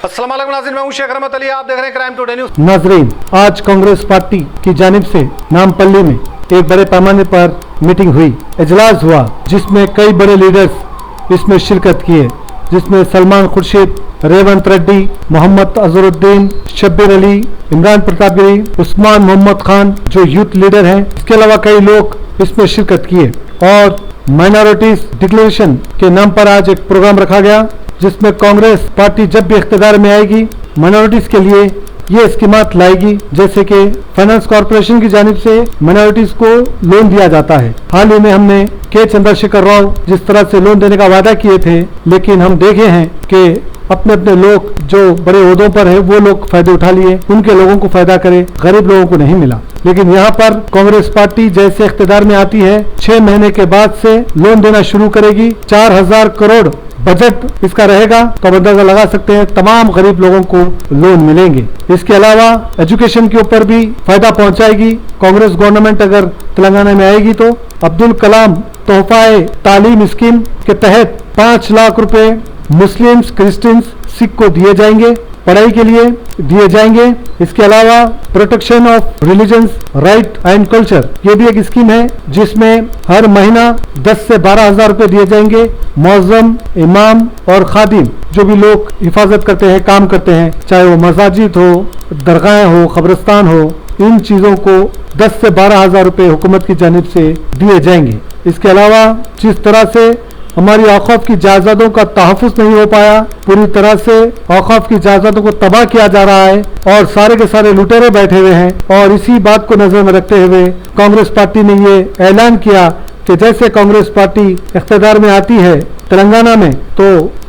अस्सलाम वालेकुम नाज़रीन, मैं हूं शेख रहमत अली, आप देख रहे हैं क्राइम टुडे न्यूज़। नाजरीन, आज कांग्रेस पार्टी की जानिब से नामपल्ली में एक बड़े पैमाने पर मीटिंग हुई, इजलास हुआ, जिसमें कई बड़े लीडर्स इसमें शिरकत किए, जिसमें सलमान खुर्शीद, रेवंत रेड्डी, मोहम्मद अजहरुद्दीन, शब्बीर अली, इमरान प्रतापगिरी, उस्मान मोहम्मद खान जो यूथ लीडर हैं, इसके अलावा कई लोग इसमें शिरकत किए। और माइनॉरिटीज डिक्लेरेशन के नाम पर आज एक प्रोग्राम रखा गया, जिसमें कांग्रेस पार्टी जब भी इख्तियार में आएगी माइनॉरिटीज के लिए ये स्कीमात लाएगी, जैसे कि फाइनेंस कॉर्पोरेशन की जानिब से माइनॉरिटीज को लोन दिया जाता है। हाल ही में हमने के चंद्रशेखर राव जिस तरह से लोन देने का वादा किए थे, लेकिन हम देखे हैं कि अपने अपने लोग जो बड़े ओहदों पर है वो लोग फायदे उठा लिए, उनके लोगों को फायदा करे, गरीब लोगों को नहीं मिला। लेकिन यहाँ पर कांग्रेस पार्टी जैसे इख्तियार में आती है 6 महीने के बाद से लोन देना शुरू करेगी। 4000 करोड़ बजट इसका रहेगा, तो आप अंदाजा लगा सकते हैं तमाम गरीब लोगों को लोन मिलेंगे। इसके अलावा एजुकेशन के ऊपर भी फायदा पहुंचाएगी कांग्रेस गवर्नमेंट अगर तेलंगाना में आएगी तो। अब्दुल कलाम तोहफाए तालीम स्कीम के तहत 5 लाख रुपए मुस्लिम्स, क्रिश्चियंस, सिख को दिए जाएंगे, पढ़ाई के लिए दिए जाएंगे। इसके अलावा protection of religions right and culture, ये भी एक स्कीम है जिसमें हर महीना 10 से 12 हजार रुपए दिए जाएंगे। मौज़म, इमाम और खादिम जो भी लोग हिफाजत करते हैं, काम करते हैं, चाहे वो मसाजिद हो, दरगाहें हो, कब्रिस्तान हो, इन चीजों को 10 से 12 हजार रुपए हुकूमत की जानिब से दिए जाएंगे। इसके अलावा जिस तरह से हमारी औक़ाफ़ की जायदादों का तहफ़्फ़ुज़ नहीं हो पाया, पूरी तरह से औक़ाफ़ की जायदादों को तबाह किया जा रहा है और सारे के सारे लुटेरे बैठे हुए हैं। और इसी बात को नजर में रखते हुए कांग्रेस पार्टी ने ये ऐलान किया कि जैसे कांग्रेस पार्टी इख्तियार में आती है तेलंगाना में, तो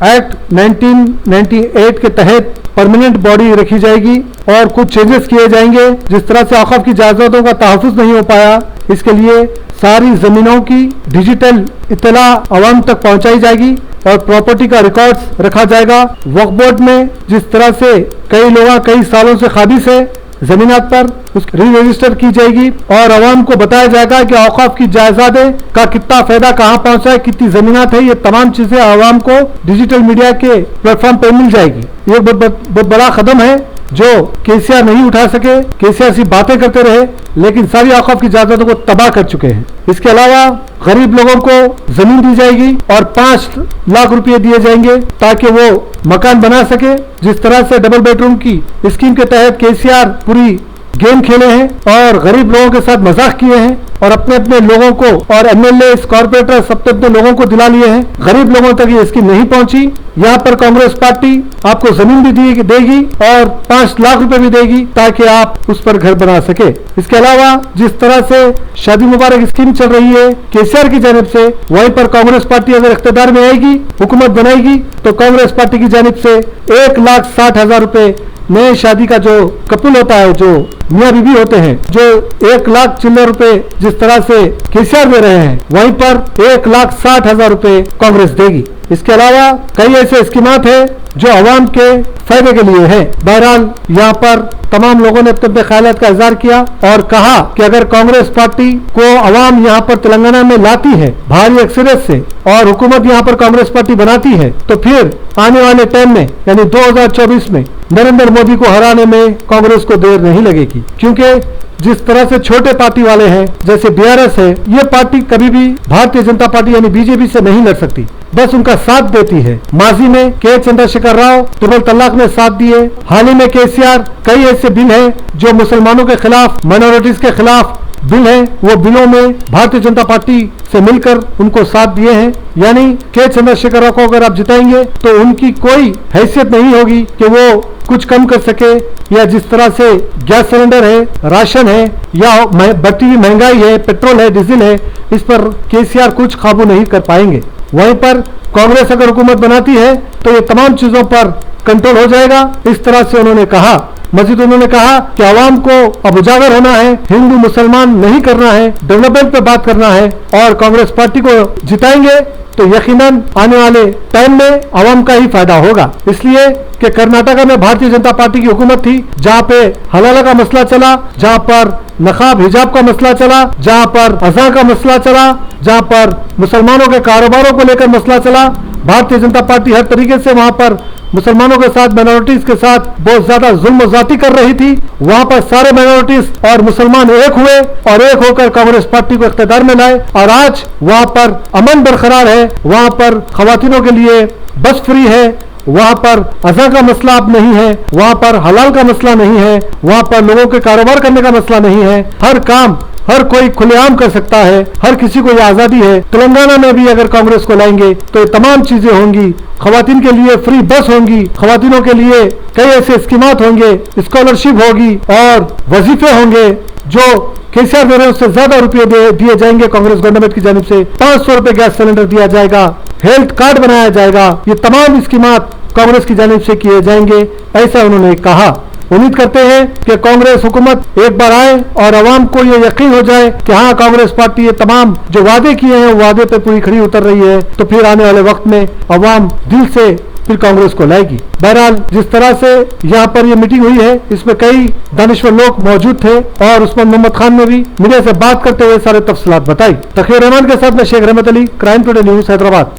एक्ट 1998 के तहत परमानेंट बॉडी रखी जाएगी और कुछ चेंजेस किए जाएंगे। जिस तरह से औक़ाफ़ की जायदादों का तहफ़्फ़ुज़ नहीं हो पाया, इसके लिए सारी जमीनों की डिजिटल इत्तला अवाम तक पहुंचाई जाएगी और प्रॉपर्टी का रिकॉर्ड्स रखा जाएगा। वक्फ बोर्ड में जिस तरह से कई लोग कई सालों से काबिज है जमीनात पर, उसकी री रजिस्टर की जाएगी और अवाम को बताया जाएगा कि औक़ाफ़ की जायदादें का कितना फायदा कहाँ पहुंचा है, कितनी जमीनात है। ये तमाम चीजें अवाम को डिजिटल मीडिया के प्लेटफॉर्म पर मिल जाएगी। ये बहुत बड़ा कदम है जो केसीआर नहीं उठा सके। केसीआर सिर्फ बातें करते रहे, लेकिन सारी औक़ाफ़ की जायदादों को तबाह कर चुके हैं। इसके अलावा गरीब लोगों को जमीन दी जाएगी और 5 लाख रुपए दिए जाएंगे ताकि वो मकान बना सके। जिस तरह से डबल बेडरूम की स्कीम के तहत केसीआर पूरी गेम खेले हैं और गरीब लोगों के साथ मजाक किए हैं और अपने अपने लोगों को और एमएलए, कॉर्पोरेटर सब अपने लोगों को दिला लिए हैं। गरीब लोगों तक ये स्कीम नहीं पहुंची। यहाँ पर कांग्रेस पार्टी आपको जमीन भी देगी और 5 लाख रुपए भी देगी ताकि आप उस पर घर बना सके। इसके अलावा जिस तरह से शादी मुबारक स्कीम चल रही है केसीआर की जानिब से, वहीं पर कांग्रेस पार्टी अगर इख्तियार में आएगी, हुकूमत बनाएगी, तो कांग्रेस पार्टी की जानिब से 1,60,000 रुपए नए शादी का जो कपल होता है, जो मियाँ बीवी होते हैं, जो 1 लाख चिल्लर रुपए जिस तरह से केसीआर दे रहे हैं, वहीं पर 1,60,000 रुपए कांग्रेस देगी। इसके अलावा कई ऐसे स्कीमात है जो अवाम के फायदे के लिए है। बहरहाल यहाँ पर तमाम लोगों ने अपने ख्यालात का इजहार किया और कहा कि अगर कांग्रेस पार्टी को अवाम यहाँ पर तेलंगाना में लाती है भारी अक्सरियत से और हुकूमत यहाँ पर कांग्रेस पार्टी बनाती है, तो फिर आने वाले टाइम में यानी 2024 में नरेंद्र मोदी को हराने में कांग्रेस को देर नहीं लगेगी। क्योंकि जिस तरह से छोटे पार्टी वाले हैं जैसे बीआरएस है, ये पार्टी कभी भी भारतीय जनता पार्टी यानी बीजेपी से नहीं लड़ सकती, बस उनका साथ देती है। माजी में के चंद्रशेखर राव ट्रिपल तलाक में साथ दिए। हाल ही में केसीआर कई ऐसे बिल हैं जो मुसलमानों के खिलाफ, माइनॉरिटीज के खिलाफ बिल है, वो बिलों में भारतीय जनता पार्टी से मिलकर उनको साथ दिए हैं। यानी के चंद्रशेखर राव को अगर आप जिताएंगे तो उनकी कोई हैसियत नहीं होगी कि वो कुछ कम कर सके, या जिस तरह से गैस सिलेंडर है, राशन है, या बढ़ती हुई महंगाई है, पेट्रोल है, डीजल है, इस पर केसीआर कुछ काबू नहीं कर पाएंगे। वहीं पर कांग्रेस अगर हुकूमत बनाती है तो ये तमाम चीजों पर कंट्रोल हो जाएगा। इस तरह से उन्होंने कहा। मजीद उन्होंने कहा कि आवाम को अब उजागर होना है, हिंदू मुसलमान नहीं करना है, डेवलपमेंट पे बात करना है और कांग्रेस पार्टी को जिताएंगे तो यकीनन आने वाले टाइम में आवाम का ही फायदा होगा। इसलिए कि कर्नाटका में भारतीय जनता पार्टी की हुकूमत थी, जहाँ पे हलाला का मसला चला, जहाँ पर नकाब हिजाब का मसला चला, जहाँ पर अज़ा का मसला चला, जहाँ पर मुसलमानों के कारोबारों को लेकर मसला चला, भारतीय जनता पार्टी हर तरीके से वहां पर मुसलमानों के साथ, माइनॉरिटीज के साथ बहुत ज्यादा जुल्म ज्यादती कर रही थी। वहां पर सारे माइनॉरिटीज और मुसलमान एक हुए और एक होकर कांग्रेस पार्टी को इख्तियार में लाए और आज वहां पर अमन बरकरार है। वहां पर खवातीनों के लिए बस फ्री है, वहां पर अज़ा का मसला अब नहीं है, वहां पर हलाल का मसला नहीं है, वहां पर लोगों के कारोबार करने का मसला नहीं है। हर काम हर कोई खुलेआम कर सकता है, हर किसी को यह आजादी है। तेलंगाना में भी अगर कांग्रेस को लाएंगे तो ये तमाम चीजें होंगी। खवातीन के लिए फ्री बस होंगी, खवातीनों के लिए कई ऐसे स्कीमात होंगे, स्कॉलरशिप होगी और वजीफे होंगे जो केसीआर दे रहे हैं उससे ज्यादा रुपये दिए जाएंगे। कांग्रेस गवर्नमेंट की जानिब से 500 रुपए गैस सिलेंडर दिया जाएगा, हेल्थ कार्ड बनाया जाएगा। ये तमाम स्कीमात कांग्रेस की जानिब से किए जाएंगे, ऐसा उन्होंने कहा। उम्मीद करते हैं कि कांग्रेस हुकूमत एक बार आए और अवाम को ये यकीन हो जाए कि हाँ, कांग्रेस पार्टी ये तमाम जो वादे किए हैं वो वादे पे पूरी खड़ी उतर रही है, तो फिर आने वाले वक्त में अवाम दिल से फिर कांग्रेस को लाएगी। बहरहाल जिस तरह से यहाँ पर ये मीटिंग हुई है इसमें कई दानिश्वर लोग मौजूद थे और उस्मान मोहम्मद खान ने भी मीडिया से बात करते हुए सारे तफसीलात बताई। तकीर रहमान के साथ में शेख रहमत Ali, crime today news, Hyderabad.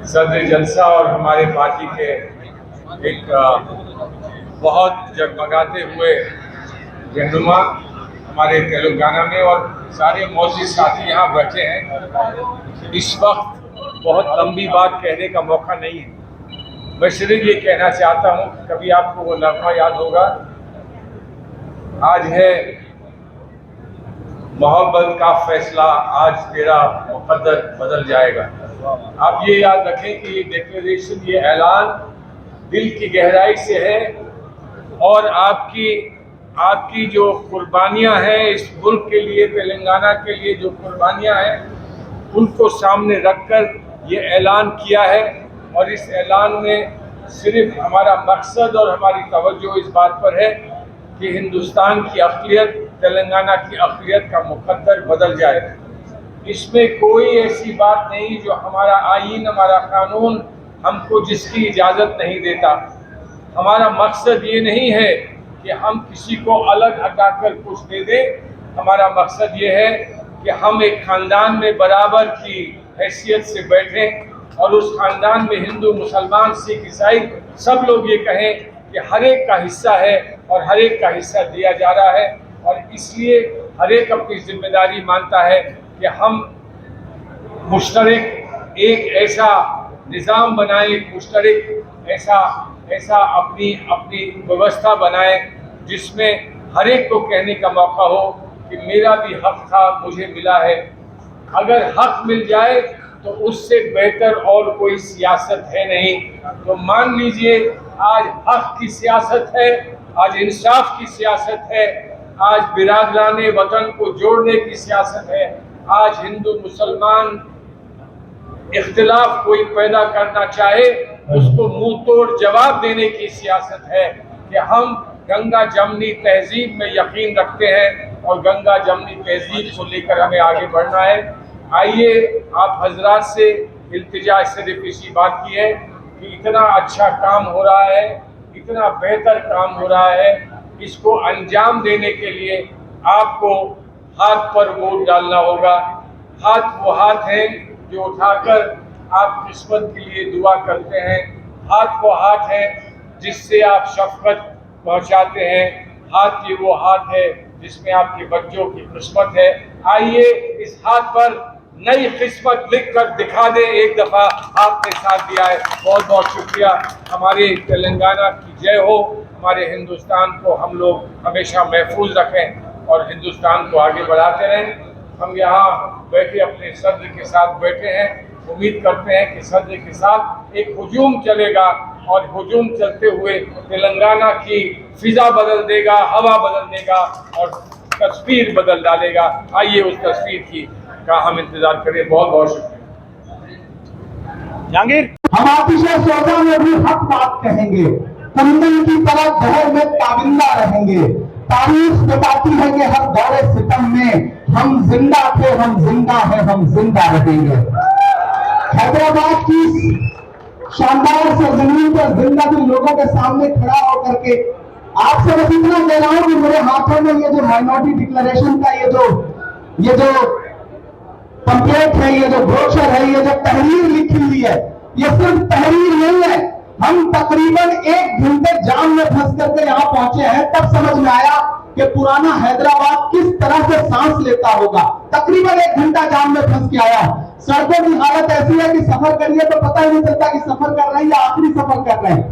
सदर जलसा और हमारे पार्टी के एक बहुत जगमगाते हुए रहनुमा हमारे तेलंगाना में और सारे मौजूद साथी यहाँ बैठे हैं। इस वक्त बहुत लंबी बात कहने का मौका नहीं है, मैं सिर्फ ये कहना चाहता हूँ, कभी आपको वो लम्हा याद होगा, आज है मोहब्बत का फैसला, आज तेरा मुकद्दर बदल जाएगा। आप ये याद रखें कि ये डिक्लेरेशन, ये ऐलान दिल की गहराई से है और आपकी जो कुर्बानियां हैं इस मुल्क के लिए, तेलंगाना के लिए जो कुर्बानियां हैं, उनको सामने रखकर ये ऐलान किया है। और इस ऐलान में सिर्फ हमारा मकसद और हमारी तवज्जो इस बात पर है कि हिंदुस्तान की अक़लियत, तेलंगाना की अक़लियत का मुकद्दर बदल जाए। इसमें कोई ऐसी बात नहीं जो हमारा आईन, हमारा कानून हमको जिसकी इजाज़त नहीं देता। हमारा मकसद ये नहीं है कि हम किसी को अलग हटाकर कुछ दे दें। हमारा मकसद ये है कि हम एक ख़ानदान में बराबर की हैसियत से बैठें और उस ख़ानदान में हिंदू, मुसलमान, सिख, ईसाई सब लोग ये कहें कि हर एक का हिस्सा है और हर एक का हिस्सा दिया जा रहा है। और इसलिए हर एक अपनी जिम्मेदारी मानता है कि हम मुश्तरक एक ऐसा निज़ाम बनाएं, एक मुश्तरक ऐसा अपनी व्यवस्था बनाएं जिसमें हर एक को कहने का मौका हो कि मेरा भी हक था, मुझे मिला है। अगर हक मिल जाए तो उससे बेहतर और कोई सियासत है नहीं। तो मान लीजिए आज हक की सियासत है, आज इंसाफ की सियासत है, आज बिरादराने वतन को जोड़ने की सियासत है, आज हिंदू मुसलमान इख्तिलाफ कोई पैदा करना चाहे उसको मुंह तोड़ जवाब देने की सियासत है कि हम गंगा जमनी तहजीब में यकीन रखते हैं और गंगा जमनी तहजीब को लेकर हमें आगे बढ़ना है। आइए आप हजरात से इल्तिजा सिर्फ इसी बात की है कि इतना अच्छा काम हो रहा है, इतना बेहतर काम हो रहा है, इसको अंजाम देने के लिए आपको हाथ पर वोट डालना होगा। हाथ वो हाथ है जो उठाकर आप किस्मत के लिए दुआ करते हैं, हाथ वो हाथ है जिससे आप शफकत पहुंचाते हैं, हाथ ये वो हाथ है जिसमें आपके बच्चों की किस्मत है। आइए इस हाथ पर नई किस्मत लिख कर दिखा दे। एक दफ़ा आपने साथ दिया है, बहुत बहुत शुक्रिया। हमारे तेलंगाना की जय हो। हमारे हिंदुस्तान को हम लोग हमेशा महफूज रखें और हिंदुस्तान को आगे बढ़ाते रहें। हम यहाँ बैठे अपने सद्र के साथ बैठे हैं, उम्मीद करते हैं कि सद्र के साथ एक हुजूम चलेगा और हुजूम चलते हुए तेलंगाना की फिजा बदल देगा, हवा बदल देगा और तस्वीर बदल डालेगा। आइए उस तस्वीर का हम इंतजार करें। बहुत बहुत शुक्रिया। जहांगीर, हम आतिशे सोजा में भी हक बात कहेंगे, कुंदन की तरह दहर में ताबिंदा रहेंगे। तारीख बताती है कि हर दौरे सितम में हम जिंदा थे, हम जिंदा हैं, हम जिंदा रहेंगे। हैदराबाद की शानदार सरजमीन पर जिंदा भी लोगों के सामने खड़ा होकर के आपसे बस इतना कह रहा हूं कि मेरे हाथों में ये जो माइनॉरिटी डिक्लेरेशन का ये जो पंपलेट है, ये जो ब्रोशर है, ये जो तहरीर लिखी हुई है, ये सिर्फ तहरीर नहीं है। हम तकरीबन 1 घंटे जाम में फंस करके यहाँ पहुंचे हैं, तब समझ में आया कि पुराना हैदराबाद किस तरह से सांस लेता होगा। तकरीबन 1 घंटा जाम में फंस के आया। सड़कों की हालत ऐसी है कि सफर करिए तो पता ही नहीं चलता कि सफर कर रहे हैं या आखिरी सफर कर रहे हैं,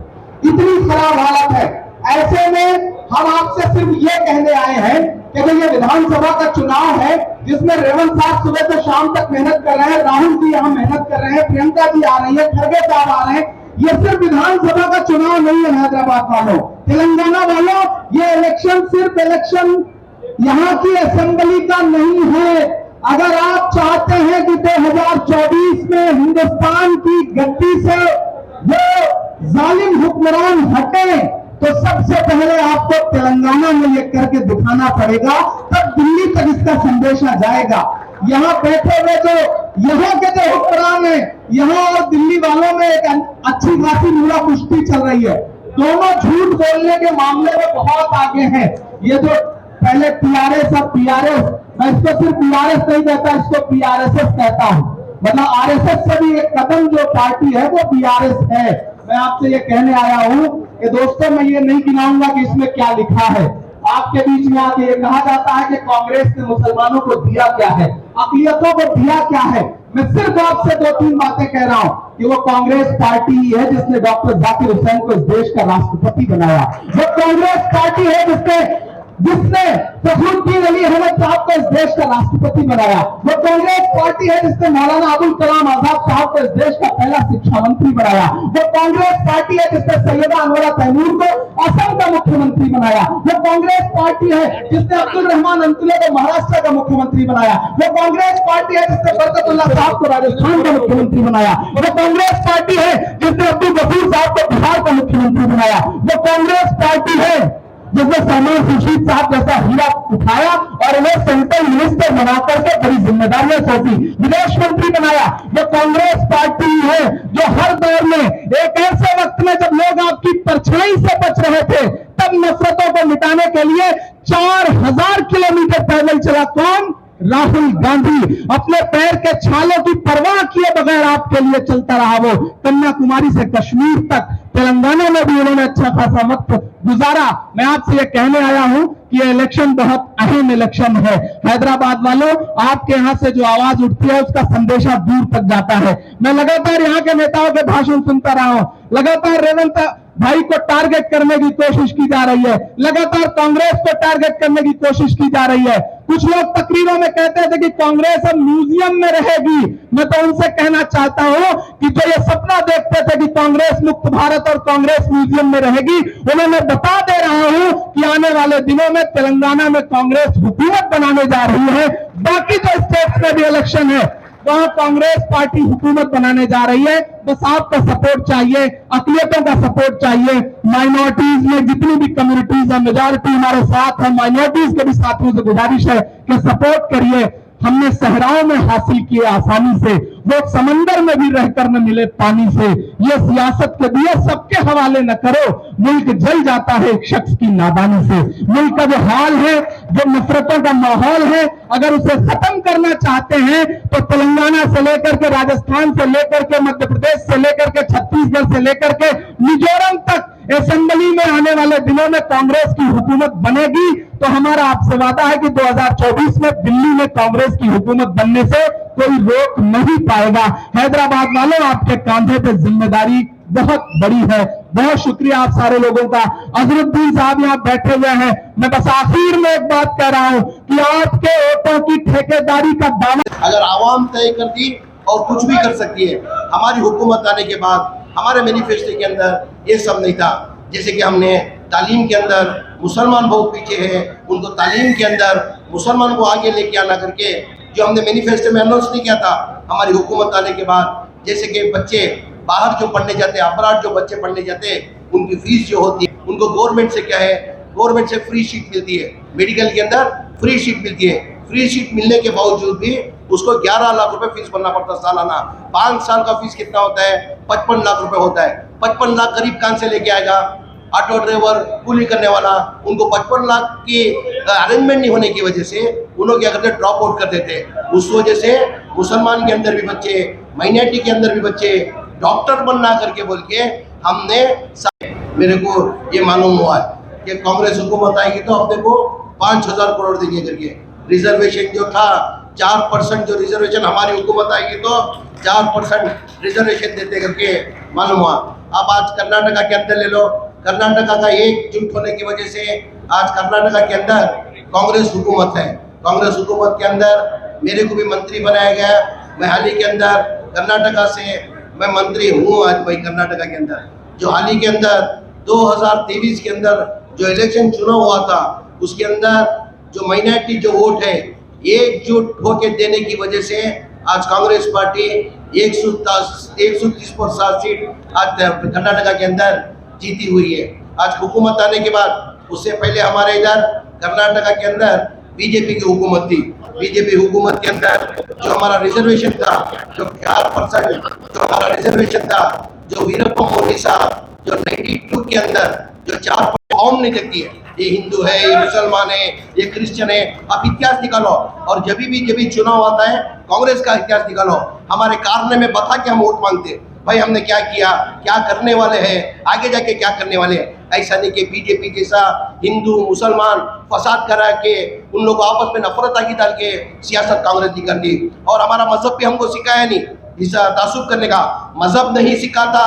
इतनी खराब हालत है। ऐसे में हम आपसे सिर्फ ये कहने आए हैं कि भाई ये विधानसभा का चुनाव है, जिसमें रेवंत साहब सुबह से शाम तक मेहनत कर रहे हैं, राहुल जी यहाँ मेहनत कर रहे हैं, प्रियंका जी आ रही है, खड़गे साहब आ रहे हैं। ये सिर्फ विधानसभा का चुनाव नहीं है हैदराबाद वालों, तेलंगाना वालों, ये इलेक्शन सिर्फ इलेक्शन यहाँ की असेंबली का नहीं है। अगर आप चाहते हैं कि 2024 में हिंदुस्तान की गद्दी से वो जालिम हुक्मरान हटे, तो सबसे पहले आपको तेलंगाना में ये करके दिखाना पड़ेगा, तब दिल्ली तक इसका संदेशा जाएगा। यहाँ बैठे हुए जो यहाँ के जो हुक्मरान है, यहाँ और दिल्ली वालों में एक अच्छी खासी मुड़ा कुश्ती चल रही है। दोनों झूठ बोलने के मामले में बहुत आगे हैं। ये जो पहले टीआरएस और पीआरएस, मैं इसको सिर्फ पीआरएस नहीं कहता, इसको पीआरएसएस कहता हूँ, मतलब आरएसएस से भी एक कदम जो पार्टी है वो पीआरएस है। मैं आपसे ये कहने आया हूँ कि दोस्तों, मैं ये नहीं गिनाऊंगा कि इसमें क्या लिखा है। आपके बीच में आके ये कहा जाता है कि कांग्रेस ने मुसलमानों को दिया क्या है, अक़लियतों को दिया क्या है। मैं सिर्फ आपसे 2-3 बातें कह रहा हूँ कि वो कांग्रेस पार्टी ही है जिसने डॉक्टर जाकिर हुसैन को इस देश का राष्ट्रपति बनाया। वो कांग्रेस पार्टी है जिसने फखरुद्दीन अली अहमद साहब को इस देश का राष्ट्रपति बनाया। वो कांग्रेस पार्टी है जिसने मौलाना अबुल कलाम आजाद साहब को इस देश का पहला शिक्षा मंत्री बनाया। वो कांग्रेस पार्टी है जिसने सैयदा अनवरा तैमूर को असम का मुख्यमंत्री बनाया। वो कांग्रेस पार्टी है जिसने अब्दुल रहमान अंतुले को महाराष्ट्र का मुख्यमंत्री बनाया। वो कांग्रेस पार्टी है जिसने बरकतुल्लाह साहब को राजस्थान का मुख्यमंत्री बनाया। वो कांग्रेस पार्टी है जिसने अब्दुल गफूर साहब को बिहार का मुख्यमंत्री बनाया। वो कांग्रेस पार्टी है जिसने सलमान खुर्शीद साहब जैसा हीरा उठाया और उन्हें सेंट्रल मिनिस्टर बना करके बड़ी जिम्मेदारियां सौंपी, विदेश मंत्री बनाया। वो कांग्रेस पार्टी है जो हर दौर में एक ऐसे वक्त में जब लोग आपकी परछाई से बच रहे थे, तब नफरतों को मिटाने के लिए 4000 किलोमीटर पैदल चला। कौन? राहुल गांधी। अपने पैर के छालों की परवाह किए बगैर आपके लिए चलता रहा। वो कन्याकुमारी से कश्मीर तक, तेलंगाना में भी उन्होंने अच्छा खासा वक्त गुजारा। मैं आपसे ये कहने आया हूं कि ये इलेक्शन बहुत अहम इलेक्शन है। हैदराबाद वालों, आपके यहां से जो आवाज उठती है उसका संदेशा दूर तक जाता है। मैं लगातार यहाँ के नेताओं के भाषण सुनता रहा हूं, लगातार रेवंत भाई को टारगेट करने की कोशिश की जा रही है, लगातार कांग्रेस को टारगेट करने की कोशिश की जा रही है। कुछ लोग तकरीरों में कहते थे कि कांग्रेस अब म्यूजियम में रहेगी। मैं तो उनसे कहना चाहता हूं कि जो ये सपना देखते थे कि कांग्रेस मुक्त भारत और कांग्रेस म्यूजियम में रहेगी, उन्हें मैं बता दे रहा हूं कि आने वाले दिनों में तेलंगाना में कांग्रेस हुकूमत बनाने जा रही है। बाकी जो स्टेट्स में भी इलेक्शन है वहां कांग्रेस पार्टी हुकूमत बनाने जा रही है। बस आपका सपोर्ट चाहिए, अक़लियतों का सपोर्ट चाहिए। माइनॉरिटीज में जितनी भी कम्युनिटीज है, मेजॉरिटी हमारे साथ है, माइनॉरिटीज के भी साथियों से गुजारिश है कि सपोर्ट करिए। हमने सहराओं में हासिल किए आसानी से, वो समंदर में भी रहकर न मिले पानी से। ये सियासत के दिए सबके हवाले न करो, मुल्क जल जाता है एक शख्स की नादानी से। मुल्क का जो हाल है, जो नफरतों का माहौल है, अगर उसे खत्म करना चाहते हैं तो तेलंगाना से लेकर के, राजस्थान से लेकर के, मध्य प्रदेश से लेकर के, छत्तीसगढ़ से लेकर के मिजोरम तक असेंबली में आने वाले दिनों में कांग्रेस की हुकूमत बनेगी। तो हमारा आपसे वादा है कि 2024 में दिल्ली में कांग्रेस की हुकूमत बनने से कोई रोक नहीं पाएगा। हैदराबाद वालों, आपके कांधे पे जिम्मेदारी बहुत बड़ी है। बहुत शुक्रिया आप सारे लोगों का। अजरुद्दीन साहब यहाँ बैठे हुए हैं। मैं बस आखिर में एक बात कह रहा हूँ कि आपके वोटों की ठेकेदारी का दावा अगर आवाम तय कर दी और कुछ भी कर सकती है। हमारी हुकूमत आने के बाद हमारे मैनिफेस्टो के अंदर ये सब नहीं था। जैसे कि हमने तालीम के अंदर, मुसलमान बहुत पीछे हैं, उनको तालीम के अंदर मुसलमान को आगे लेके आना करके जो हमने मैनिफेस्टो में अनाउंस नहीं किया था, हमारी हुकूमत आने के बाद, जैसे कि बच्चे बाहर जो पढ़ने जाते हैं, अब्राड जो बच्चे पढ़ने जाते हैं, उनकी फीस जो होती है, उनको गवर्नमेंट से क्या है, गवर्नमेंट से फ्री सीट मिलती है। मेडिकल के अंदर फ्री सीट मिलती है। फ्री सीट मिलने के बावजूद भी उसको 11 लाख रुपए फीस भरना पड़ता सालाना। 5 साल का फीस कितना होता है? 55 लाख रुपए होता है। 55 लाख गरीब कहाँ से लेके आएगा? ऑटो ड्राइवर, कूली करने वाला, उनको 55 लाख की अरेंजमेंट नहीं होने की वजह से उन लोग क्या करते, ड्रॉप आउट कर देते। उस वजह से मुसलमान के अंदर भी बच्चे, माइनॉरिटी के अंदर भी बच्चे डॉक्टर बनना करके बोल के हमने, मेरे को ये मालूम हुआ है कि कांग्रेस हुकूमत आएगी तो अपने को 5,000 करोड़ देंगे करके। रिजर्वेशन जो था 4% जो रिजर्वेशन, हमारी हुकूमत आएगी तो 4% रिजर्वेशन देते करके मालूम हुआ। अब आज कर्नाटका के अंदर ले लो, कर्नाटका का एकजुट होने की वजह से आज कर्नाटका के अंदर कांग्रेस हुकूमत है। कांग्रेस हुकूमत के अंदर मेरे को भी मंत्री बनाया गया। मैं हाल ही के अंदर कर्नाटका से मैं मंत्री हूँ आज भाई। कर्नाटका के अंदर जो हाल ही के अंदर 2023 के अंदर जो इलेक्शन चुनाव हुआ था, उसके अंदर जो माइनॉरिटी जो वोट है एकजुट होकर देने की वजह से आज कांग्रेस पार्टी 130 सीट आज कर्नाटका के अंदर जीती हुई है। आज हुकूमत आने के बाद, उससे पहले हमारे इधर कर्नाटका के अंदर बीजेपी की हुकूमत थी। बीजेपी हुकूमत के अंदर जो हमारा रिजर्वेशन था, जो 4% जो हमारा रिजर्वेशन था, जो वीरप्पा मोदी साहब जो 92 के अंदर जो 4 कौम नहीं देखती है, ये हिंदू है, ये मुसलमान है, ये क्रिश्चियन है। आप इतिहास निकालो और जब भी चुनाव आता है कांग्रेस का इतिहास निकालो। हमारे कारने में बता के हम वोट मांगते भाई, हमने क्या किया, क्या करने वाले हैं, आगे जाके क्या करने वाले हैं। ऐसा नहीं कि बीजेपी जैसा हिंदू मुसलमान फसाद करा के उन लोगों आपस में नफरत आगे डाल के सियासत कांग्रेस नहीं करती। और हमारा मजहब भी हमको सिखाया नहीं तासुब करने का, मजहब नहीं सिखाता,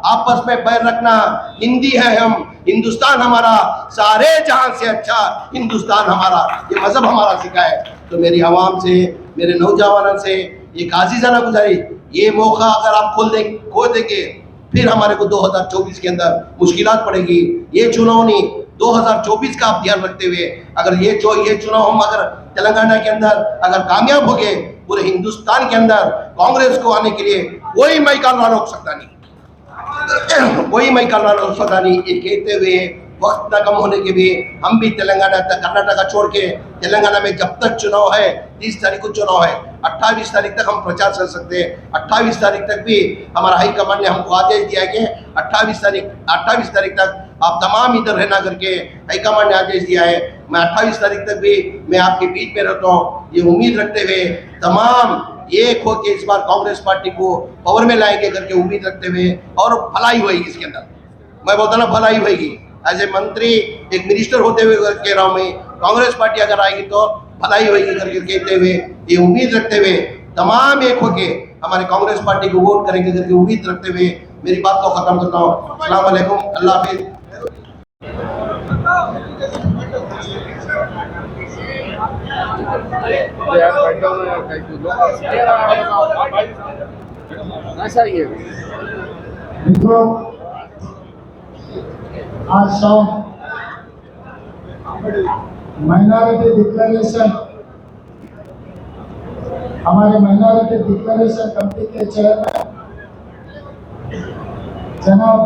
आपस में बैर रखना। हिंदी है हम, हिंदुस्तान हमारा, सारे जहां से अच्छा हिंदुस्तान हमारा, ये मजहब हमारा सिखाया है। तो मेरी आवाम से, मेरे नौजवानों से एक आजीजाना गुजारी, ये मौका अगर आप खो देंगे फिर हमारे को 2024 के अंदर मुश्किलात पड़ेगी। ये चुनाव नहीं, 2024 का आप ध्यान रखते हुए अगर ये चुनाव हम अगर तेलंगाना के अंदर अगर कामयाब हो गए, पूरे हिंदुस्तान के अंदर कांग्रेस को आने के लिए कोई मैकान रोक सकता नहीं, कोई मैकान रोक सकता नहीं। ये कहते हुए वक्त न कम होने के भी हम भी तेलंगाना तक, कर्नाटका छोड़ के तेलंगाना में जब तक चुनाव है, 30 तारीख को चुनाव है, 28 तारीख तक हम प्रचार कर सकते हैं। 28 तारीख तक भी हमारा हाईकमान ने हमको आदेश दिया कि 28 तारीख तक आप तमाम इधर रहना करके हाईकमान ने आदेश दिया है। मैं 28 तारीख तक भी मैं आपके बीच में रहता हूँ, ये उम्मीद रखते हुए तमाम एक होके इस बार कांग्रेस पार्टी को पावर में लाएंगे करके उम्मीद रखते हुए, और भलाई होगी इसके अंदर, मैं बोलता ना भलाई होगी। एज ए मंत्री, एक मिनिस्टर होते हुए कह रहा हूँ मैं, कांग्रेस पार्टी अगर आएगी तो भलाई होगी करके कहते हुए, ये उम्मीद रखते हुए तमाम एक होके हमारे कांग्रेस पार्टी को वोट करेंगे करके उम्मीद रखते हुए मेरी बात को खत्म करता हूँ। अस्सलाम वालेकुम, अल्लाह हाफिज। मित्रों, आज शाम माइनॉरिटी डिक्लेरेशन, हमारे माइनॉरिटी डिक्लेरेशन कमेटी के चेयरमैन जनाब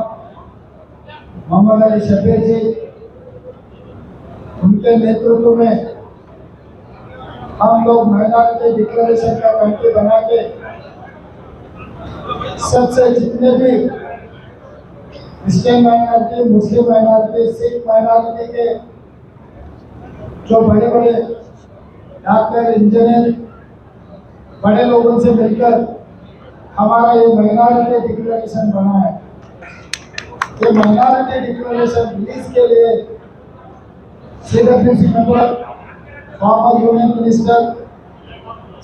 मोहम्मद अली शबीर जी, उनके नेतृत्व में हम लोग माइनॉरिटी डिक्लेरेशन का कमेटी बना के सबसे जितने भी क्रिश्चियन माइनॉरिटी, मुस्लिम माइनॉरिटी, सिख माइनॉरिटी के जो बड़े बड़े डॉक्टर, इंजीनियर, बड़े लोगों से मिलकर हमारा ये माइनॉरिटी डिक्लेरेशन बना है। ये माइनॉरिटी डिक्लेरेशन रिलीज के लिए CWC member, former union minister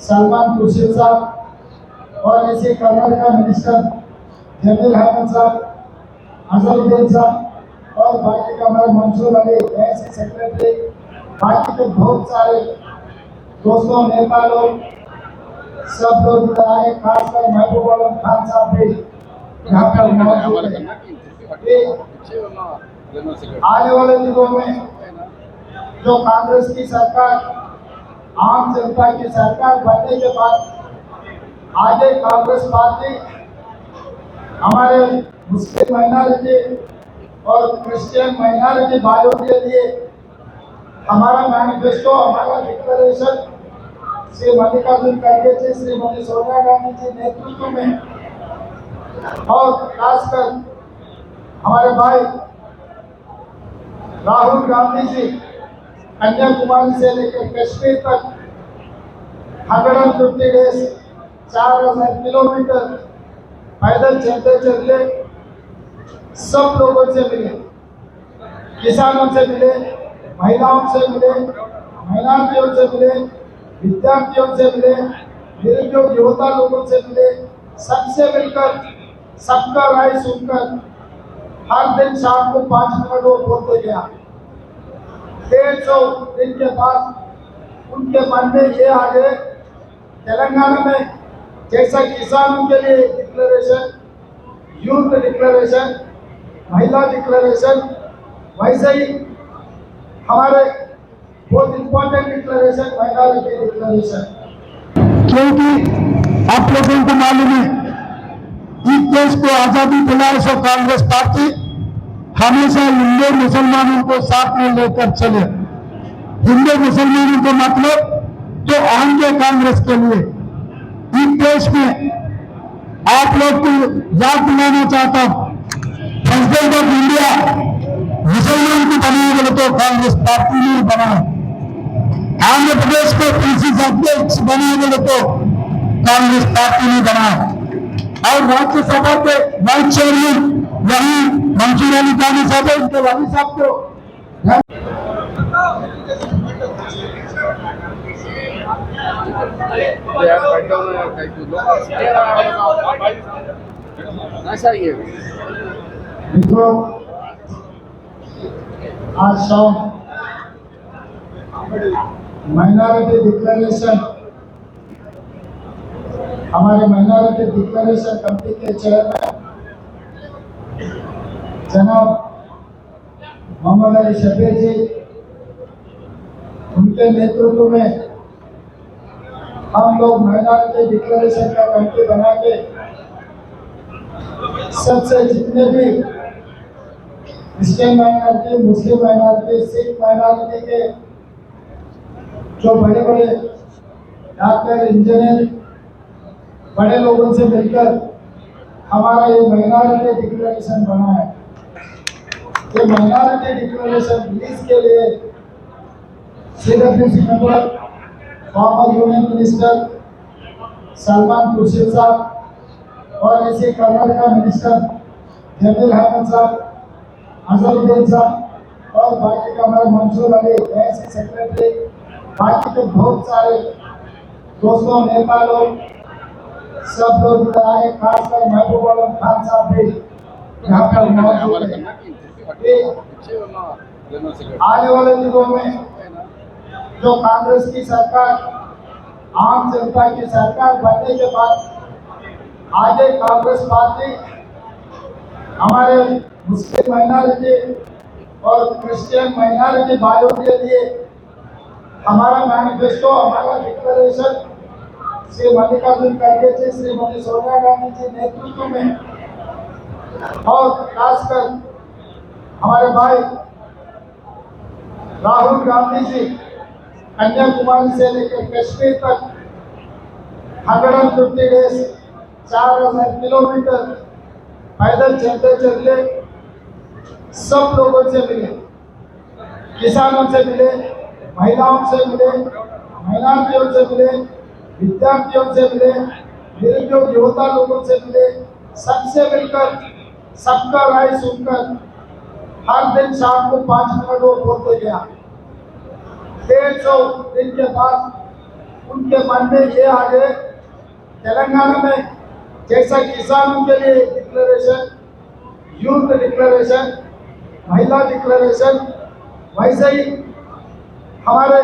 Salman Khurshid साहब और ऐसे कर्नाटका मिनिस्टर जमील अहमद साहब, अजहरुद्दीन साहब और बाकी का हमारे मंसूर अली ऐसे सेक्रेटरी, बाकी के बहुत सारे दोस्तों, नेता लोग, सब लोग इधर आए। खासकर महबूब आलम खान साहब भी यहाँ पर मौजूद है। आने वाले दिनों में जो कांग्रेस की सरकार, आम जनता की सरकार बनने के बाद आगे कांग्रेस पार्टी हमारे मुस्लिम माइनॉरिटी और क्रिश्चियन माइनॉरिटी भाइयों के लिए हमारा मैनिफेस्टो, हमारा डिक्लेरेशन श्री मल्लिकार्जुन खड़गे जी, श्रीमती सोनिया गांधी जी नेतृत्व में, और खासकर हमारे भाई राहुल गांधी जी कन्याकुमारी से लेकर कश्मीर तक 150 डेज 4000 किलोमीटर पैदल चलते चलते सब लोगों से मिले, किसानों से मिले, महिलाओं से मिले, महिलाओं से मिले, विद्यार्थियों से मिले, निरुद्योग युवता लोगों से मिले, सबसे मिलकर सबका राय सुनकर हर दिन शाम को 5 मिनट वो बोलते गया। 150 दिन के बाद उनके मन में ये आ गए, तेलंगाना में जैसा किसानों के लिए डिक्लेरेशन, यूथ डिक्लेरेशन, महिला डिक्लेरेशन, वैसे ही हमारे बहुत इंपॉर्टेंट डिक्लेरेशन माइनॉरिटी डिक्लेरेशन। क्योंकि आप लोगों को मालूम है इस देश को आजादी दिलाए सो कांग्रेस पार्टी हमेशा हिंदू मुसलमानों को साथ में लेकर चले। हिंदू मुसलमानों का मतलब तो आएंगे कांग्रेस के लिए। इस देश में आप लोग को याद दिलाना चाहता हूं, प्रेसिडेंट ऑफ इंडिया मुसलमान को बनाए बोले तो कांग्रेस पार्टी ने बनाया। आंध्र प्रदेश को पीसीसी अध्यक्ष बनाए बोले तो कांग्रेस पार्टी ने बनाया। और राज्यसभा के वाइस चेयरमैन वही मंसूर अली खान साहब है, उनके वाली साहब को मित्रों, आज शाम माइनॉरिटी डिक्लेरेशन, हमारे माइनॉरिटी डिक्लेरेशन कमेटी के चेयरमैन जनाब मोहम्मद अली शबीर जी, उनके नेतृत्व में हम लोग माइनॉरिटी डिक्लेरेशन का कमेटी बना के सबसे जितने भी क्रिश्चियन माइनॉरिटी, मुस्लिम माइनॉरिटी, सिख माइनॉरिटी के जो बड़े बड़े डॉक्टर, इंजीनियर, बड़े लोगों से मिलकर हमारा ये माइनॉरिटी डिक्लेरेशन बना है। ये माइनॉरिटी डिक्लेरेशन रिलीज के लिए CWC member, former union minister Salman Khurshid साहब और ऐसे कर्नाटक मिनिस्टर जमील अहमद साहब, अजहरुद्दीन साहब और बाकी का हमारे मंसूर अली ऐसे सेक्रेटरी, बाकी के बहुत सारे दोस्तों, नेता लोग, सब लोग इधर आए। खासकर महबूब आलम खान साहब भी यहाँ पर मौजूद हैं। आने वाले दिनों में जो कांग्रेस की सरकार, आम जनता की सरकार बनने के बाद आगे कांग्रेस पार्टी हमारे मुस्लिम माइनॉरिटी और क्रिश्चियन माइनॉरिटी भाइयों के लिए हमारा मैनिफेस्टो, हमारा डिक्लेरेशन श्री मल्लिकार्जुन खड़गे जी, श्रीमती सोनिया गांधी जी नेतृत्व में और खासकर हमारे भाई राहुल गांधी जी कन्याकुमारी से लेकर कश्मीर तक 150 डेज 4000 किलोमीटर पैदल चलते चलते सब लोगों से मिले, किसानों से मिले, महिलाओं से मिले, महिलाओं से मिले, विद्यार्थियों से मिले, निरुद्योग युवता लोगों से मिले, सबसे मिलकर सबका राय सुनकर हर दिन शाम को 5 मिनट वो बोलते गया। 150 दिन के बाद उनके मन में ये आ गए, तेलंगाना में जैसा किसानों के लिए डिक्लेरेशन, यूथ डिक्लेरेशन, महिला डिक्लेरेशन, वैसे ही हमारे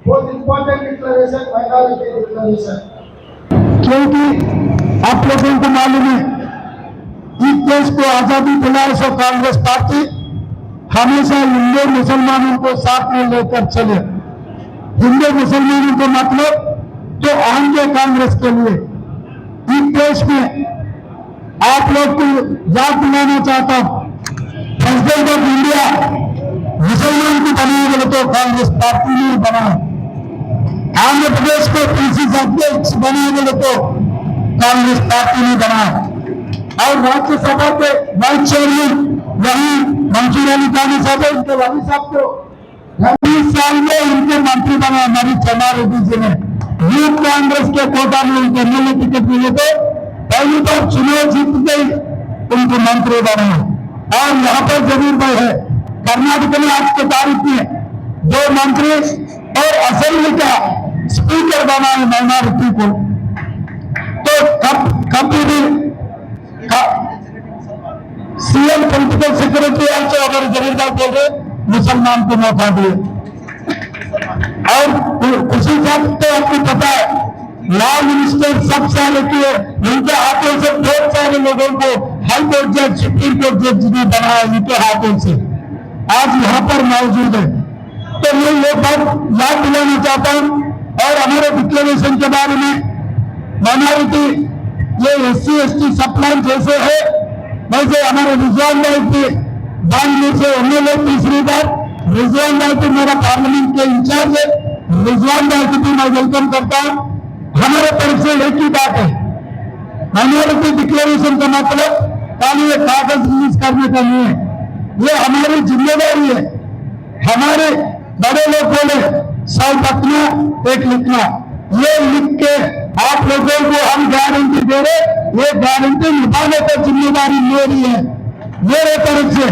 बहुत इंपॉर्टेंट डिक्लेरेशन माइनॉरिटी डिक्लेरेशन। क्योंकि आप लोगों को मालूम है इस देश को आजादी दिलाए सो कांग्रेस पार्टी हमेशा हिंदू मुसलमानों को साथ में लेकर चले। हिंदू मुसलमानों का मतलब तो आएंगे कांग्रेस के लिए। इस देश में आप लोग को याद दिलाना चाहता हूं, प्रेसिडेंट ऑफ इंडिया मुसलमान को बनाए बोले तो कांग्रेस पार्टी ने बनाया। आंध्र प्रदेश को पीसीसी अध्यक्ष बनाए बोले तो कांग्रेस पार्टी ने बनाया। और राज्यसभा के वाइस चेयरमैन वही मंसूर अली खान साहब है, उनके वाली साहब को 20 साल में उनके मंत्री बना हमारी चंदा रेड्डी जी ने। यूथ कांग्रेस के कोटा में उनके एमएलए टिकट मिले थे, पहली बार चुनाव जीत गई, उनको मंत्री बना। और यहाँ पर जरूर भाई है, कर्नाटक में आज के तारीख में 2 मंत्री और असेंबली का स्पीकर बना है माइनॉरिटी को। तो कभी भी सीएम पॉलिटिकल सिक्योरिटी आल्सो अगर जमींदार बोल रहे मुसलमान को मौका दिए। और उसी साथ तो आपको पता है लॉ मिनिस्टर सब साल किए, उनके हाथों से बहुत सारे लोगों को हाई कोर्ट जज, सुप्रीम कोर्ट जज ने बनाया, उनके हाथों से आज यहाँ पर मौजूद है। तो मैं ये बात याद दिलाना चाहता हूँ। और हमारे डिक्लेरेशन के बारे में माइनॉरिटी ये SC/ST सप्लान जैसे है, वैसे हमारे रिजवान भाई की बांग्ली से एमएलए तीसरी बार, रिजवान भाई की मेरा पार्लियामेंट के इंचार्ज है, रिजवान भाई की भी मैं वेलकम करता हूँ। हमारे तरफ से एक ही बात है, माइनॉरिटी डिक्लेरेशन का मतलब खाली ये कागज रिलीज करने का नहीं है, ये हमारी जिम्मेदारी है। हमारे बड़े लोग बोले 100 बतना 1 लिखना, ये लिख के आप लोगों को हम गारंटी दे रहे, ये गारंटी निभाने की जिम्मेदारी मेरी है। मेरे तरफ से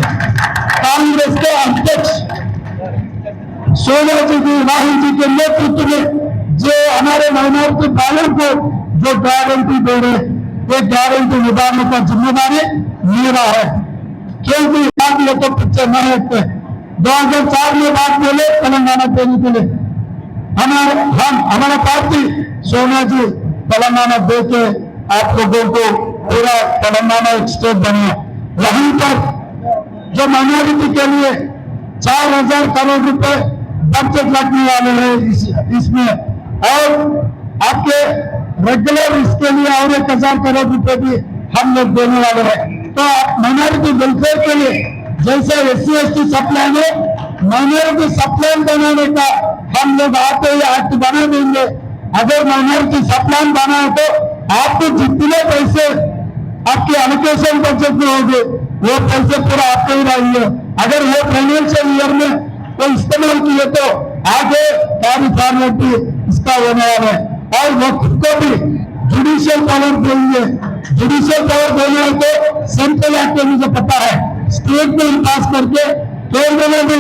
कांग्रेस के अध्यक्ष सोनिया जी की, राहुल जी के नेतृत्व में जो हमारे माइनॉरिटी भाइयों को जो गारंटी दे रहे, ये गारंटी निभाने का जिम्मेदारी मेरा है। क्योंकि बात ये तो पीछे न हटते, 2004 में बात बोले तेलंगाना देने के लिए हमारा पार्टी सोनिया जी तेलंगाना दे के आप लोगों को पूरा तेलंगाना एक स्टेट बने। वहीं पर जो माइनॉरिटी के लिए 4000 करोड़ रुपए बजट लगने वाले हैं इसमें, और आपके रेगुलर इसके लिए और 1000 करोड़ रुपए भी हम लोग देने वाले हैं। तो माइनॉरिटी वेलफेयर के लिए जैसे SC/ST सप्लान है, माइनॉरिटी सप्लान बनाने का हम लोग आते ही एक्ट बना देंगे। अगर माइनॉरिटी सप्लान बना है तो आपको जितने पैसे आपके एलोकेशन बजट में होंगे वो पैसे पूरा आपके ही रहेंगे। अगर वो फाइनेंशियल ईयर में वो इस्तेमाल किए तो आगे कार्य फॉर्मेलिटी इसका होने वाला है। और वो खुद को भी जुडिशियल पावर देंगे, जुडिशियल पावर देना है तो सेंट्रल एक्ट में मुझे पता है, स्टेट में पास करके केंद्र में भी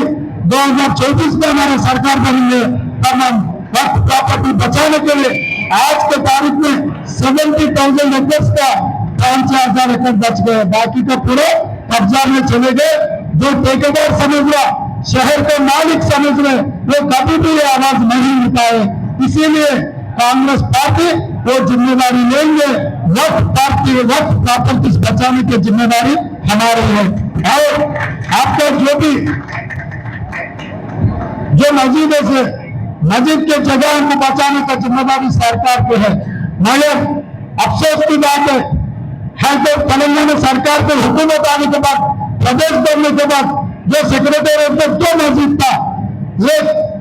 2024 में हमारा सरकार बनेंगे। तमाम वक्त प्रॉपर्टी बचाने के लिए आज के तारीख में 70,000 एकड़ का 5,000 एकड़ बच गए, बाकी का पूरे कब्जा में चले गए। जो ठेकेदार समझ रहा, शहर के मालिक समझ रहे, वो कभी भी ये आवाज नहीं उठाए। इसीलिए कांग्रेस पार्टी वो जिम्मेदारी लेंगे, वक्त प्रॉपर्टी बचाने की जिम्मेदारी हमारी है। और आपका जो मस्जिद के जगह को बचाने का जिम्मेदारी सरकार की है। मगर अफसोस की बात है तो तेलंगाना सरकार को हुकूमत आने के बाद, प्रदेश बनने के बाद जो सेक्रेटरी में 2 मस्जिद था, ये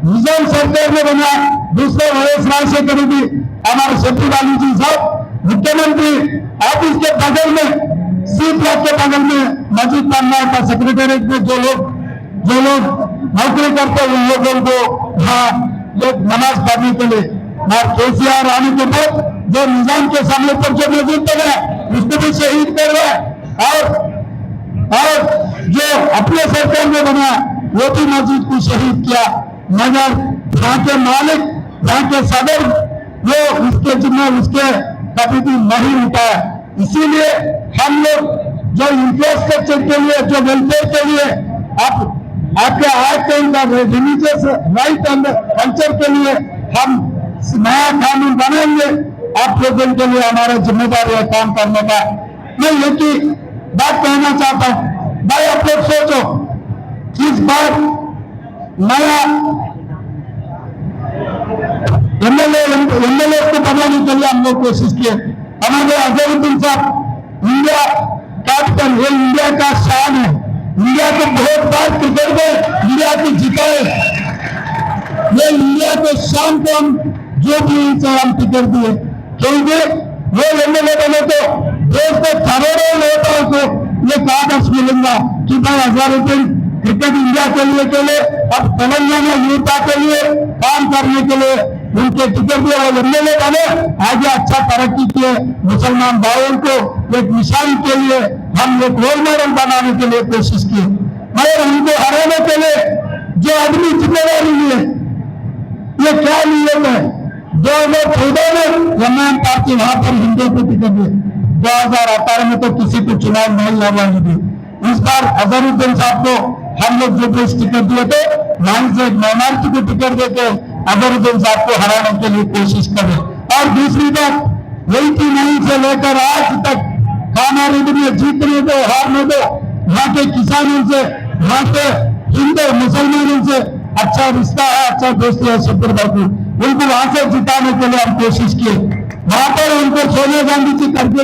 निजाम सरकार ने बनाया, दूसरे वायस राजशेखर रेड्डी हमारे सेक्रेटरी वाली जी साहब मुख्यमंत्री ऑफिस के बगल में, सी ब्लॉक के बगल में मस्जिद बनना था। सेक्रेटरी में जो लोग नौकरी करते उन लोगों को लोग नमाज पढ़ने के लिए, KCR आने के बाद जो निजाम के सामने पर जो मस्जिद बना उसको भी शहीद कर रहा है, और जो अपने सरकार में बना वो भी मस्जिद को शहीद किया। मगर यहाँ के मालिक, यहाँ के सदर वो उसके जिम्मे उसके कभी भी नहीं उठाया। इसीलिए हम लोग जो इंफ्रास्ट्रक्चर के लिए, जो वेलफेयर के लिए आपके art and religious right and culture के लिए हम नया कानून बनाएंगे। आप लोगों के लिए हमारा जिम्मेदारी है काम करने का। मैं एक ही बात कहना चाहता हूं भाई, आप लोग सोचो, इस बार नया एमएलए को बनाने के लिए हम लोग कोशिश किए। हमारे अजहरुद्दीन साहब इंडिया कैप्टन, ये इंडिया का शान है, इंडिया को बहुत बार क्रिकेट में इंडिया को जिताए, ये इंडिया के शान को हम जो भी चाहे हम टिकट दिए, क्योंकि वो एमएलए बने तो देश में करोड़ों लोगों को एक आदर्श मिलेगा कि भाई हजारुद्दीन क्रिकेट इंडिया के लिए अब तेलंगाना युवता के लिए काम करने के लिए उनके टिकट दिए और एमएलए बने, आगे अच्छा तरक्की किए, मुसलमान भाइयों को एक मिसाल के लिए हम एक रोल मॉडल बनाने के लिए कोशिश की, मगर उनको हराने के लिए जो आदमी जिम्मेदारी लिए ये क्या नियम है। 2014 में जमान पार्टी वहां पर हिंदू को टिकट दी, 2018 में तो किसी को चुनाव नहीं लड़वाने दी। इस बार अजहरुद्दीन साहब को हम लोग जो टिकट दिए थे वहीं से माइनॉरिटी को टिकट देके अजहरुद्दीन साहब को हराने के लिए कोशिश करें। और दूसरी बात 89 से लेकर आज तक कामारेड्डी में जीतने दो हारने दो, वहां के किसानों से वहां के हिंदू मुसलमानों से अच्छा रिश्ता है, अच्छा दोस्ती है शब्बर बाबू, उनको वहां से जिताने के लिए हम कोशिश किए। वहां पर उनको सोनिया गांधी जी करके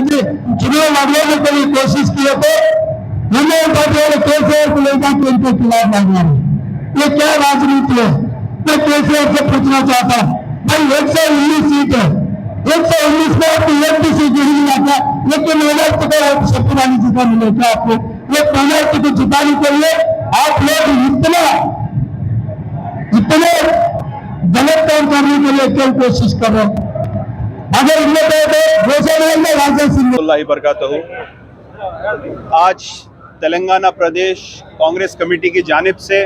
चुनाव लड़ने के लिए कोशिश किए थे, मनोहर पटेल केसीआर को लेकर के उनके खिलाफ लड़ना है। ये क्या राजनीति है। मैं केसीआर से पूछना चाहता हूँ, भाई 119 सीट है, 119 में आपको एक भी सीट नहीं मिला, लेकिन माइनॉरिटी को शक्तिरानी जी का मिलेगा आपको। एक माइनॉरिटी को जिताने के लिए आप लोग इतने गलत काम करने के लिए क्यों कोशिश कर रहे हैं। अगर इनमें आज तेलंगाना प्रदेश कांग्रेस कमेटी की जानिब से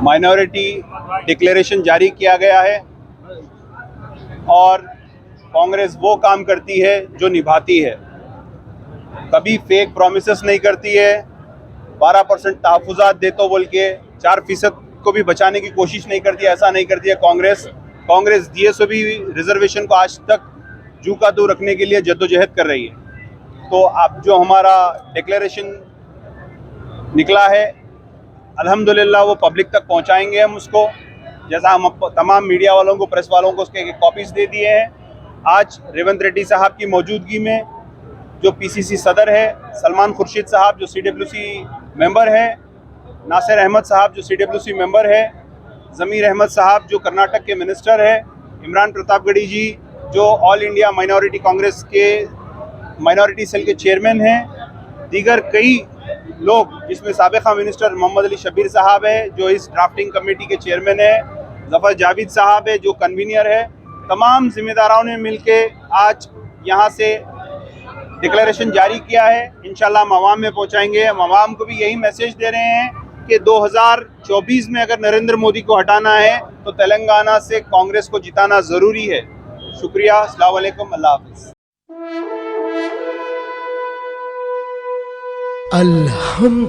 माइनॉरिटी डिक्लेरेशन जारी किया गया है और कांग्रेस वो काम करती है जो निभाती है, कभी फेक प्रॉमिसेस नहीं करती है। 12% तहफ़्फ़ुज़ात दे तो बोल के 4% को भी बचाने की कोशिश नहीं करती है, ऐसा नहीं करती है कांग्रेस DSOB रिजर्वेशन को आज तक जू का दू रखने के लिए जद्दोजहद कर रही है। तो अब जो हमारा डिक्लेरेशन निकला है अल्हम्दुलिल्लाह वो पब्लिक तक पहुंचाएंगे हम उसको, जैसा हम तमाम मीडिया वालों को प्रेस वालों को उसके कॉपीज़ दे दिए हैं। आज रेवंत रेड्डी साहब की मौजूदगी में जो PCC सदर है, सलमान खुर्शीद साहब जो CWC मेंबर है, नासिर अहमद साहब जो CWC मेंबर है, ज़मीर अहमद साहब जो कर्नाटक के मिनिस्टर है, इमरान प्रतापगढ़ी जी जो ऑल इंडिया माइनॉरिटी कांग्रेस के माइनॉरिटी सेल के चेयरमैन हैं, दीगर कई लोग जिसमें साबिक़ा मिनिस्टर मोहम्मद अली शबीर साहब है जो इस ड्राफ्टिंग कमेटी के चेयरमैन है, ज़फ़र जावेद साहब है जो कन्वीनियर है, तमाम जिम्मेदारों ने मिलके आज यहाँ से डिक्लेरेशन जारी किया है। इंशाल्लाह हम अवाम में पहुँचाएंगे। हम अवाम को भी यही मैसेज दे रहे हैं कि 2024 में अगर नरेंद्र मोदी को हटाना है तो तेलंगाना से कांग्रेस को जिताना ज़रूरी है। शुक्रिया, अस्सलाम वालेकुम, अल्लाह हाफ़िज़। अल्हम्दुलिल्लाह।